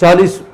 40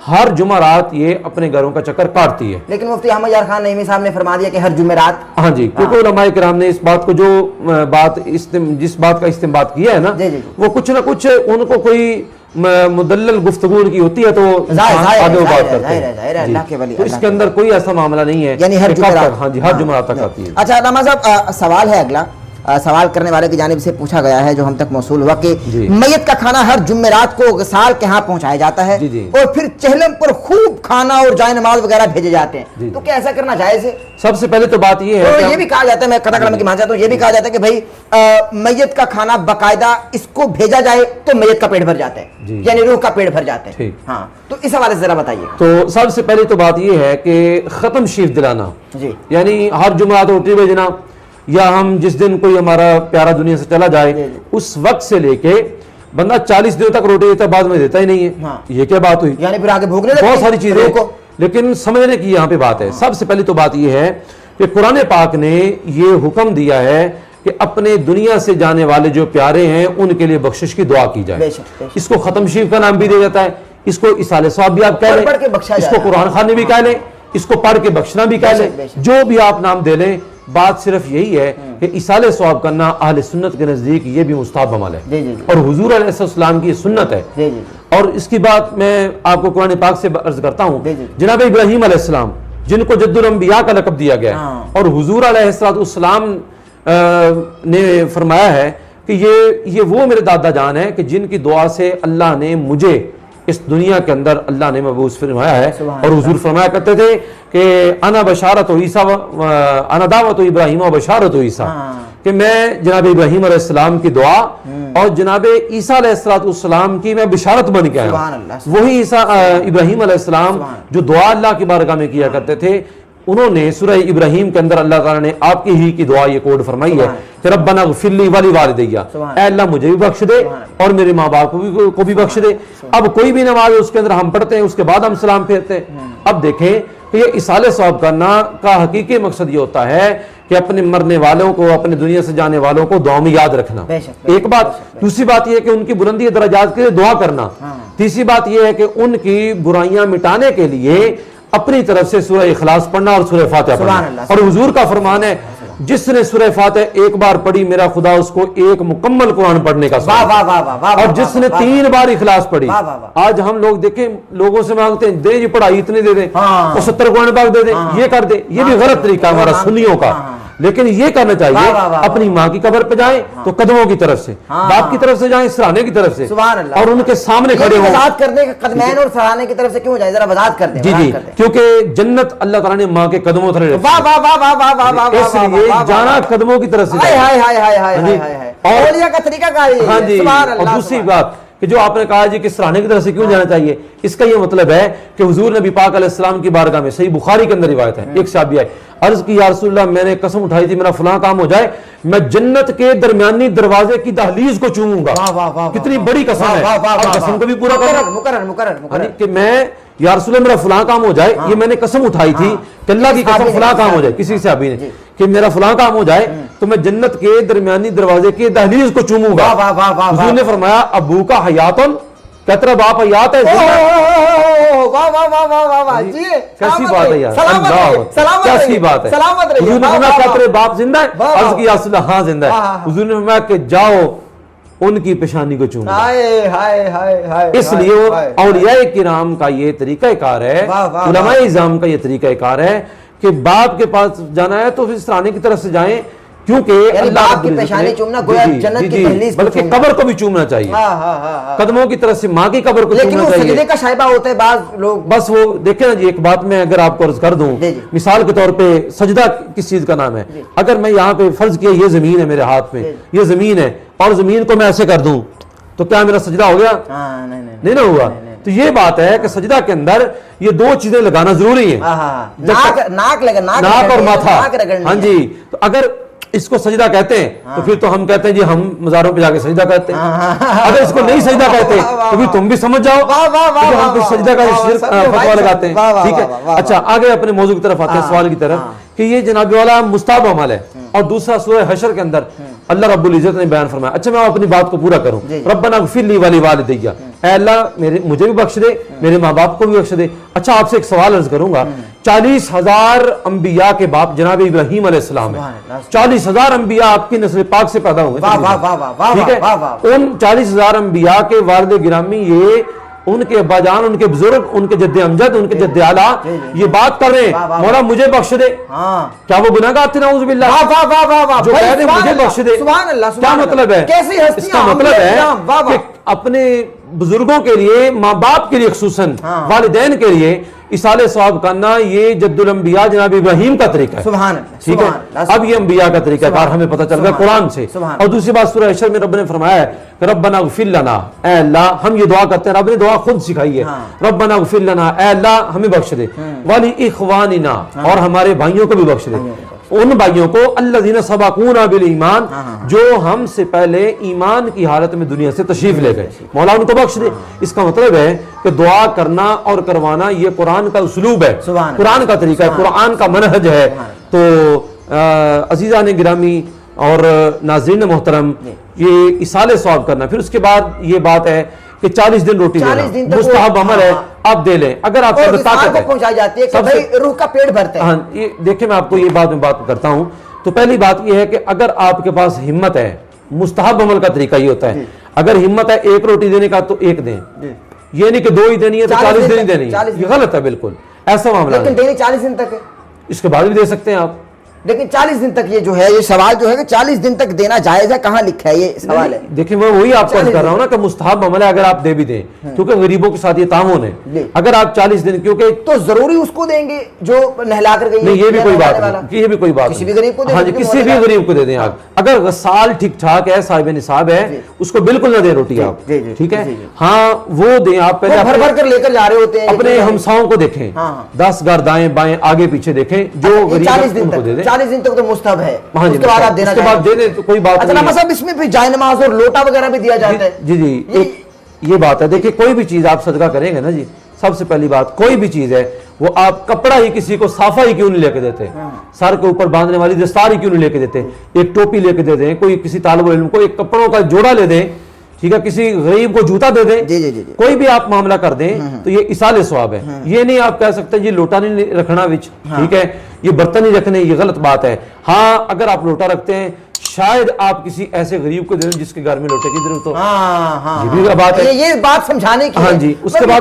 ہر جمعرات یہ اپنے گھروں کا چکر کاٹتی ہے. لیکن مفتی احمد یار خان نعیمی صاحب نے فرما دیا کہ ہر جمعرات. ہاں جی, کیونکہ علماء کرام نے اس بات کو جو جس بات کا استنباط کیا ہے نا, وہ کچھ نہ کچھ ان کو کوئی مدلل گفتگو کی ہوتی ہے تو آگے وہ بات کرتے ہیں. تو اس کے اندر کوئی ایسا معاملہ نہیں ہے, یعنی ہر جمعرات. ہاں جی, ہر جمعرات تک آتی ہے. اچھا علامہ صاحب, سوال ہے اگلا, سوال کرنے والے کی جانب سے پوچھا گیا ہے جو ہم تک موصول ہوا کہ میت کا کھانا ہر جمعرات کو غسال کے ہاں پہنچایا جاتا ہے اور پھر چہلم پر خوب کھانا اور جائے نماز وغیرہ بھیجے جاتے ہیں, تو کیا ایسا کرنا جائز ہے؟ سب سے پہلے تو بات یہ ہے, یہ بھی کہا جاتا ہے, میں قطع کلام کی مان چاہتا ہوں, یہ بھی کہا جاتا ہے کہ بھائی میت کا کھانا باقاعدہ اس کو بھیجا جائے تو میت کا پیٹ بھر جاتا ہے, یعنی روح کا پیٹ بھر جاتا ہے. ہاں, تو اس حوالے سے ذرا بتائیے. تو سب سے پہلے تو بات یہ ہے کہ ختم شریف دلانا, یعنی ہر جمعرات روٹی بھیجنا, یا ہم جس دن کوئی ہمارا پیارا دنیا سے چلا جائے اس وقت سے لے کے بندہ 40 دنوں تک روٹی دیتا ہے, بعد میں دیتا ہی نہیں ہے. یہ کیا بات ہوئی؟ یعنی پھر آگے بھوکنے بہت ساری چیزیں, لیکن سمجھنے کی یہاں پہ بات ہے. سب سے پہلی تو بات یہ ہے کہ قرآن پاک نے یہ حکم دیا ہے کہ اپنے دنیا سے جانے والے جو پیارے ہیں ان کے لیے بخشش کی دعا کی جائے. اس کو ختم شریف کا نام بھی دیا جاتا ہے, اس کو اصال ثواب بھی آپ کہہ لیں, اس کو قرآن خوانی بھی کہہ لیں, اس کو پڑھ کے بخشنا بھی کہہ لیں, جو بھی آپ نام دے لیں. بات صرف یہی ہے کہ اصال ثواب کرنا اہل سنت کے نزدیک یہ بھی مستحب عمل ہے, اور حضور علیہ السلام کی سنت ہے. اور اس کی بات میں آپ کو قرآن پاک سے عرض کرتا ہوں, جناب ابراہیم علیہ السلام جن کو جد الانبیاء کا لقب دیا گیا ہے, اور حضور علیہ السلام نے فرمایا ہے کہ یہ وہ میرے دادا جان ہیں کہ جن کی دعا سے اللہ نے مجھے اس دنیا کے اندر اللہ نے مبعوث فرمایا ہے. اور حضور فرمایا کرتے تھے کہ انا بشارت عیسیٰ انا دعوت ابراہیم و بشارت عیسیٰ, کہ میں جناب ابراہیم علیہ السلام کی دعا اور جناب عیسیٰ علیہ السلام کی میں بشارت بن کے آیا ہوں. وہی ابراہیم علیہ السلام جو دعا اللہ کی بارگاہ میں کیا کرتے تھے, انہوں نے سورہ ابراہیم کے اندر اللہ تعالیٰ نے آپ کی ہی کی دعا یہ کوڈ فرمائی ہے کہ ربنا اغفر لی ولی والدیہ, اے اللہ مجھے بھی بخش دے اور میرے ماں باپ کو بھی بخش دے. اب کوئی بھی نماز اس کے اندر ہم پڑھتے ہیں, اس کے بعد ہم سلام پھیرتے ہیں. اب دیکھیں کہ یہ اصال ثواب کرنا کا حقیقی مقصد یہ ہوتا ہے کہ اپنے مرنے والوں کو, اپنے دنیا سے جانے والوں کو دعا میں یاد رکھنا. ایک بات. دوسری بات یہ ہے کہ ان کی بلندی درجات کے لیے دعا کرنا. تیسری بات یہ ہے کہ ان کی برائیاں مٹانے کے لیے اپنی طرف سے سورہ اخلاص پڑھنا اور سورہ فاتحہ پڑھنا. اور حضور کا فرمان ہے جس نے سورہ فاتحہ ایک بار پڑھی میرا خدا اس کو ایک مکمل قرآن پڑھنے کا سواب, اور جس نے 3 بار اخلاص پڑھی. آج ہم لوگ دیکھیں لوگوں سے مانگتے ہیں دے جی پڑھائی اتنی دے دیں اور 70 قرآن پاک دے دیں, یہ کر دیں. یہ بھی غلط طریقہ ہمارا سنیوں کا, لیکن یہ کرنا چاہیے اپنی ماں کی قبر پہ جائیں تو قدموں کی طرف سے, باپ کی طرف سے جائیں سرانے کی طرف سے, اور ان کے سامنے کھڑے ہوں. وضاحت کرنے کے قدمین اور سرانے کی طرف سے کیوں جائے, ذرا وضاحت کر دیں. جی, کیونکہ جنت اللہ تعالیٰ نے ماں کے قدموں تلے رکھی, اس لیے جانا قدموں کی طرف سے. اولیاء کا طریقہ کار ہے. ہاں جی. اور دوسری بات کہ جو آپ نے کہا جی کہ سرانے کی طرف سے کیوں جانا چاہیے, اس کا یہ مطلب ہے کہ حضور نبی پاک علیہ السلام کی بارگاہ میں صحیح بخاری کے اندر روایت ہے, ایک صحابی آئے, عرض کی یا رسول اللہ میں نے قسم اٹھائی تھی میرا فلاں کام ہو جائے میں جنت کے درمیانی دروازے کی دہلیز کو چوموں گا. کتنی بڑی قسم ہے, اور قسم کو بھی پورا کرنا کہ میں یا رسول اللہ میرا فلاں کام ہو جائے, یہ میں نے قسم اٹھائی تھی کہ اللہ کی قسم فلاں کام ہو جائے, کسی صحابی نے کہ میرا فلاں کام ہو جائے تو میں جنت کے درمیانی دروازے کی دہلیز کو چوموں گا. حضور نے فرمایا ابو کا حیاتن, کہتا باپ حیات ہے. کیسی بات ہے یار, کیسی بات ہے. حضور نے فرمایا کہتا باپ زندہ ہے, عرض کی یا رسول اللہ ہاں زندہ ہے. حضور نے فرمایا کہ جاؤ ان کی پیشانی کو چومو. اس لیے اولیاء کرام کا یہ طریقہ کار ہے, علماء اعظام کا یہ طریقہ کار ہے کہ باپ کے پاس جانا ہے تو پھر سرانے کی طرف سے جائیں, کیونکہ اللہ کی پیشانی چومنا گویا جنت کی دہلیز, بلکہ قبر کو بھی چومنا چاہیے, قدموں کی طرف سے ماں کی قبر کو چومنا چاہیے. لیکن سجدے کا شائبہ ہوتا ہے بعض لوگ, بس وہ دیکھیں نا جی, ایک بات میں اگر آپ کو عرض کر دوں, مثال کے طور پہ سجدہ کس چیز کا نام ہے. اگر میں یہاں پہ فرض کیا یہ زمین ہے میرے ہاتھ میں, یہ زمین ہے, اور زمین کو میں ایسے کر دوں تو کیا میرا سجدہ ہو گیا؟ نہیں نا ہوا. تو یہ بات ہے کہ سجدہ کے اندر یہ 2 چیزیں لگانا ضروری ہیں, ناک اور ماتھا. ہاں جی, تو اگر اس کو سجدہ کہتے ہیں تو پھر تو ہم کہتے ہیں جی ہم مزاروں پہ جا کے سجدہ کرتے ہیں. اگر اس کو نہیں سجدہ کہتے تو پھر تم بھی سمجھ جاؤ کہ ہم سجدہ کا فتویٰ لگاتے ہیں. ٹھیک ہے, اچھا آگے اپنے موضوع کی طرف آتے ہیں, سوال کی طرف, کہ یہ جناب والا مستحب عمل ہے. اور دوسرا سورہ حشر کے اندر اللہ رب العزت نے بیان فرمایا. اچھا میں اپنی بات کو پورا کروں, ربنا اغفر لی ولی والدیہ, اے اللہ مجھے بھی بخش دے، میرے ماں باپ کو بھی بخش دے۔ اچھا آپ سے ایک سوال عرض کروں گا، 40,000 انبیاء کے باپ جناب ابراہیم علیہ السلام ہے، 40,000 انبیاء آپ کی نسل پاک سے پیدا ہوئے، ٹھیک ہے؟ ان 40,000 انبیاء کے والد گرامی یہ ان کے ابا جان، ان کے بزرگ، ان کے جد امجد، ان کے جد اعلیٰ یہ بات کر رہے ہیں مولا مجھے بخش دے، کیا وہ گناہگار تھے؟ نعوذ باللہ، جو کہہ رہے ہیں مجھے بخش دے، کیا مطلب ہے؟ اس کا مطلب ہے کہ اپنے بزرگوں کے لیے، ماں باپ کے لیے، خصوصاً والدین کے لیے اصالہ ثواب کرنا یہ جد الانبیاء جناب ابراہیم کا طریقہ ہے، سبحان اللہ، ٹھیک ہے؟ اب یہ انبیاء کا طریقہ کار ہمیں پتہ چل گیا قرآن سے۔ اور دوسری بات سورہ حشر میں رب نے فرمایا ہے کہ ربنا اغفر لنا، اے اللہ، ہم یہ دعا کرتے ہیں، رب نے دعا خود سکھائی ہے، ربنا اغفر لنا، اے اللہ ہمیں بخش دے، ولی اخواننا، اور ہمارے بھائیوں کو بھی بخش دے، ان بھائیوں کو الذین سبقونا بالایمان، جو ہم سے پہلے ایمان کی حالت میں دنیا سے تشریف لے گئے، مولا ان کو بخش دے۔ اس کا مطلب ہے کہ دعا کرنا اور کروانا یہ قرآن کا اسلوب ہے، قرآن کا طریقہ ہے، قرآن کا منہج ہے۔ تو عزیزان گرامی اور ناظرین محترم، یہ اصالہ ثواب کرنا، پھر اس کے بعد یہ بات ہے کہ 40 دن روٹی دینا مستحب عمل ہے، آپ دے لیں اگر آپ کو طاقت ہے، پہنچائی جاتی ہے کہ بھائی روح کا پیٹ بھرتے ہیں۔ ہاں دیکھیں میں آپ کو یہ بات کرتا ہوں، تو پہلی بات یہ ہے کہ اگر آپ کے پاس ہمت ہے، مستحب عمل کا طریقہ یہ ہوتا ہے، اگر ہمت ہے ایک روٹی دینے کا تو ایک دیں، یہ نہیں کہ 2 ہی دینی ہے تو 40 دن ہی دینی ہے، یہ غلط ہے بالکل، ایسا معاملہ لیکن دینی 40 دن تک ہے، اس کے بعد بھی دے سکتے ہیں آپ، لیکن 40 دن تک یہ جو ہے، یہ سوال جو ہے کہ 40 دن تک دینا جائز ہے، کہاں لکھا ہے یہ سوال ہے؟ دیکھیں میں وہی آپ کو کر رہا ہوں نا کہ مستحب عمل ہے اگر آپ دے بھی دیں، کیونکہ غریبوں کے ساتھ یہ تعاون ہے، اگر آپ 40 دن، کیونکہ تو ضروری اس کو دیں گے جو نہلا کر گئی؟ نہیں یہ بھی کوئی بات نہیں، یہ بھی کوئی بات نہیں، کسی بھی غریب کو دے دیں، ہاں جی کسی بھی غریب کو دے دیں آپ، اگر غسال ٹھیک ٹھاک ہے، صاحب نصاب ہے، اس کو بالکل نہ دیں روٹی آپ، ٹھیک ہے؟ ہاں وہ دیں آپ، پہلے بھر بھر کر لے کر جا رہے ہوتے ہیں، اپنے ہمساؤں کو دیکھیں، 10 گھر دائیں بائیں آگے پیچھے دیکھیں، جو غریب ہیں ان کو دے دیں، 40 دن تک تو مستحب ہے، ہاں جی، اس کے بعد آپ دینا اس کے بعد دے دیں تو کوئی بات نہیں ہے۔ صاحب اس میں پھر جائے نماز اور لوٹا وغیرہ بھی دیا جاتا ہے؟ جی یہ بات ہے، دیکھیں کوئی بھی چیز آپ صدقہ کریں گے نا جی، سب سے پہلی بات کوئی بھی چیز ہے وہ آپ کپڑا ہی کسی کو صافہ ہی کیوں نہیں لے کے دیتے، سر کے اوپر باندھنے والی دستار ہی کیوں نہیں لے کے دیتے، ایک ٹوپی لے کے دے دیں، کوئی کسی طالب علم کو ایک کپڑوں کا جوڑا لے دیں، ٹھیک ہے، کسی غریب کو جوتا دے دیں، کوئی بھی آپ معاملہ کر دیں تو یہ اصالہ ثواب ہے۔ یہ نہیں آپ کہہ سکتے جی لوٹا نہیں رکھنا وچ، ٹھیک ہے، یہ برتن نہیں رکھنے، یہ غلط بات ہے۔ ہاں اگر آپ لوٹا رکھتے ہیں شاید آپ کسی ایسے غریب کو دیں جس کے گھر میں لوٹے کی ضرورت ہو، یہ بھی بات ہے، یہ بات سمجھانے کی۔ ہاں جی، اس کے بعد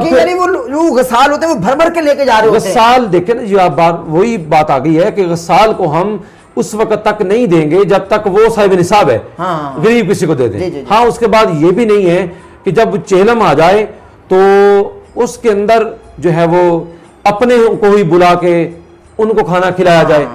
وہ غسال ہوتے ہیں وہ بھر بھر کے لے کے جا رہے ہوتے ہیں، غسال دیکھیں نا جی، آپ وہی بات آ گئی ہے کہ غسال کو ہم اس وقت تک نہیں دیں گے جب تک وہ صاحب نصاب ہے، غریب کسی کو دے دیں۔ ہاں اس کے بعد یہ بھی نہیں ہے کہ جب چہلم آ جائے تو اس کے اندر جو ہے وہ اپنے کو ہی بلا کے ان کو کھانا کھلایا جائے۔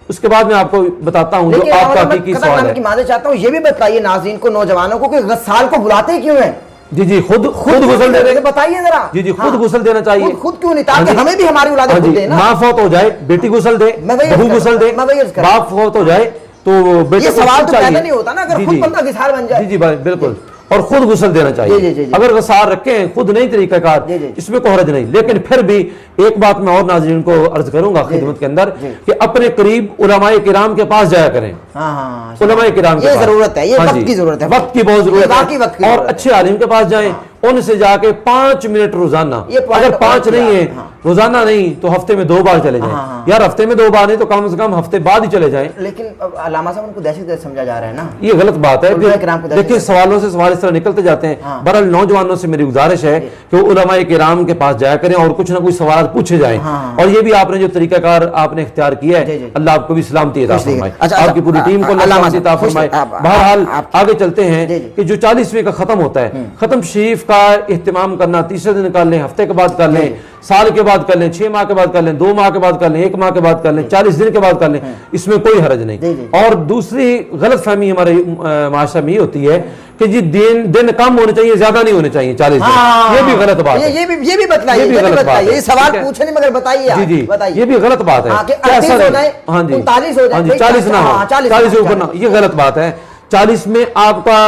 اس کے بعد میں آپ کو بتاتا ہوں جو آپ کا حقیقی سوال ہے، معذرت چاہتا ہوں، یہ بھی بتائیے ناظرین کو، نوجوانوں کو، کہ غسال کو بلاتے کیوں ہیں؟ جی خود غسل دے دیں، بتائیے ذرا۔ جی خود غسل دینا چاہیے، خود کیوں نہیں، تاکہ ہمیں بھی ہماری اولادیں خود دیں نا۔ ماں فوت ہو جائے بیٹی غسل دے، بہو غسل دے، باپ فوت ہو جائے تو بیٹے یہ کو سوال تو چاہیے، پیدا نہیں ہوتا نا اگر خود بندہ غسال بن جائے۔ جی بالکل، اور خود غسل دینا چاہیے، اگر غسال رکھیں خود نہیں طریقہ کار، اس میں کوئی حرج نہیں۔ لیکن پھر بھی ایک بات میں اور ناظرین کو عرض کروں گا خدمت کے اندر کہ اپنے قریب علماء کرام کے پاس جایا کریں، علماء کرام کے پاس، یہ ضرورت ہے، یہ وقت کی ضرورت ہے، وقت کی بہت ضرورت ہے، اور اچھے عالم کے پاس جائیں، ان سے جا کے 5 منٹ روزانہ، اگر 5 نہیں ہے روزانہ نہیں تو ہفتے میں 2 بار چلے جائیں، یار ہفتے میں 2 بار نہیں تو کم سے کم ہفتے بعد ہی چلے جائیں۔ لیکن علامہ صاحب ان کو دہشت گرد سمجھا جا رہا ہے نا، یہ غلط بات ہے۔ دیکھیں سوالوں سے سوال اس طرح نکلتے جاتے ہیں، بہرحال نوجوانوں سے میری گزارش ہے کہ وہ علماء کرام کے پاس جایا کریں اور کچھ نہ کچھ سوالات پوچھے جائیں، اور یہ بھی آپ نے جو طریقہ کار آپ نے اختیار کیا ہے، اللہ آپ کو بھی سلامتی عطا فرمائے، آپ کی پوری ٹیم کو اللہ سلامتی عطا فرمائے۔ بہرحال آگے چلتے ہیں کہ جو 40ویں کا ختم ہوتا ہے، ختم شریف کا اہتمام کرنا 30 دن کر لیں، ہفتے کے بعد کر لیں، سال کے بعد کر لیں، 6 ماہ کے بعد کر لیں، 2 ماہ کے بعد کر لیں، 1 ماہ کے بعد کر لیں، 40 دن کے بعد کر لیں، اس میں کوئی حرج نہیں۔ اور دوسری غلط فہمی ہمارے معاشرے میں یہ ہوتی ہے کہ جی دن کم ہونے چاہیے، زیادہ نہیں ہونے چاہیے 40 دن، یہ بھی غلط بات ہے، یہ بھی بتائیے، یہ بھی غلط بات ہے، یہ سوال پوچھے نہیں مگر بتائیے، جی یہ بھی غلط بات ہے، ہاں جی 40 نہ ہو، 40 سے اوپر نہ، یہ غلط بات ہے۔ 40 میں آپ کا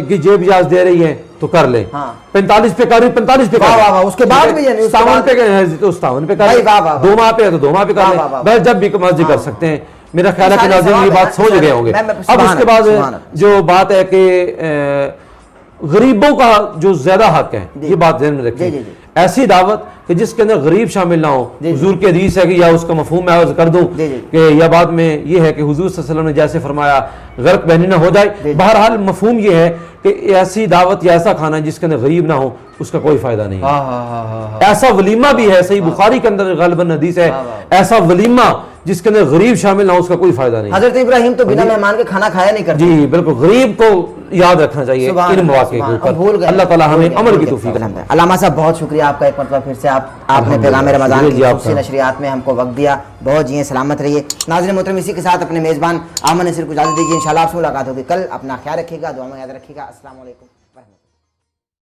جیب اجازت دے رہی ہے تو کر لیں، 45 پہ کر رہی 45 پہ کر لیں، اس کے بعد بھی 57 پہ ہے تو 57 پہ کر لیں، 2 ماہ پہ ہے تو 2 ماہ پہ کر لیں، بس جب بھی مرضی کر سکتے ہیں۔ میرا خیال ہے کہ ناظرین یہ بات سمجھ گئے ہوں گے۔ اب اس کے بعد جو بات ہے کہ غریبوں کا جو زیادہ حق ہے، یہ بات ذہن میں رکھیں. جی. ایسی دعوت کہ جس کے اندر غریب شامل نہ ہو. حضور کی حدیث ہے کہ یا اس کا مفہوم میں عرض کر دوں کہ یا بعد میں یہ ہے کہ حضور صلی اللہ علیہ وسلم نے جیسے فرمایا غرق بہنی نہ ہو جائے. بہرحال مفہوم یہ ہے کہ ایسی دعوت یا ایسا کھانا جس کے اندر غریب نہ ہو اس کا کوئی فائدہ نہیں ہے. ایسا ولیمہ بھی ہے، صحیح بخاری کے اندر غالباً حدیث ہے، ایسا ولیمہ جس کے اندر غریب شامل نہ ہو اس کا کوئی فائدہ نہیں. حضرت ابراہیم تو بنا مہمان کے کھانا کھایا نہیں کرتے. جی بالکل، غریب کو یاد رکھنا چاہیے ان مواقع کے اوپر. اللہ تعالیٰ ہمیں عمل کی توفیق. علامہ صاحب بہت شکریہ آپ کا ایک مرتبہ پھر سے آپ نے پیغام رمضان کی خصوصی نشریات میں ہم کو وقت دیا. بہت جیئیں، سلامت رہیے. ناظرین محترم، اسی کے ساتھ اپنے میزبان احمد نصیر کو اجازت دیجیے. انشاءاللہ آپ سے ملاقات ہوگی کل. اپنا خیال رکھیے گا، دعا میں یاد رکھیے گا. السلام علیکم.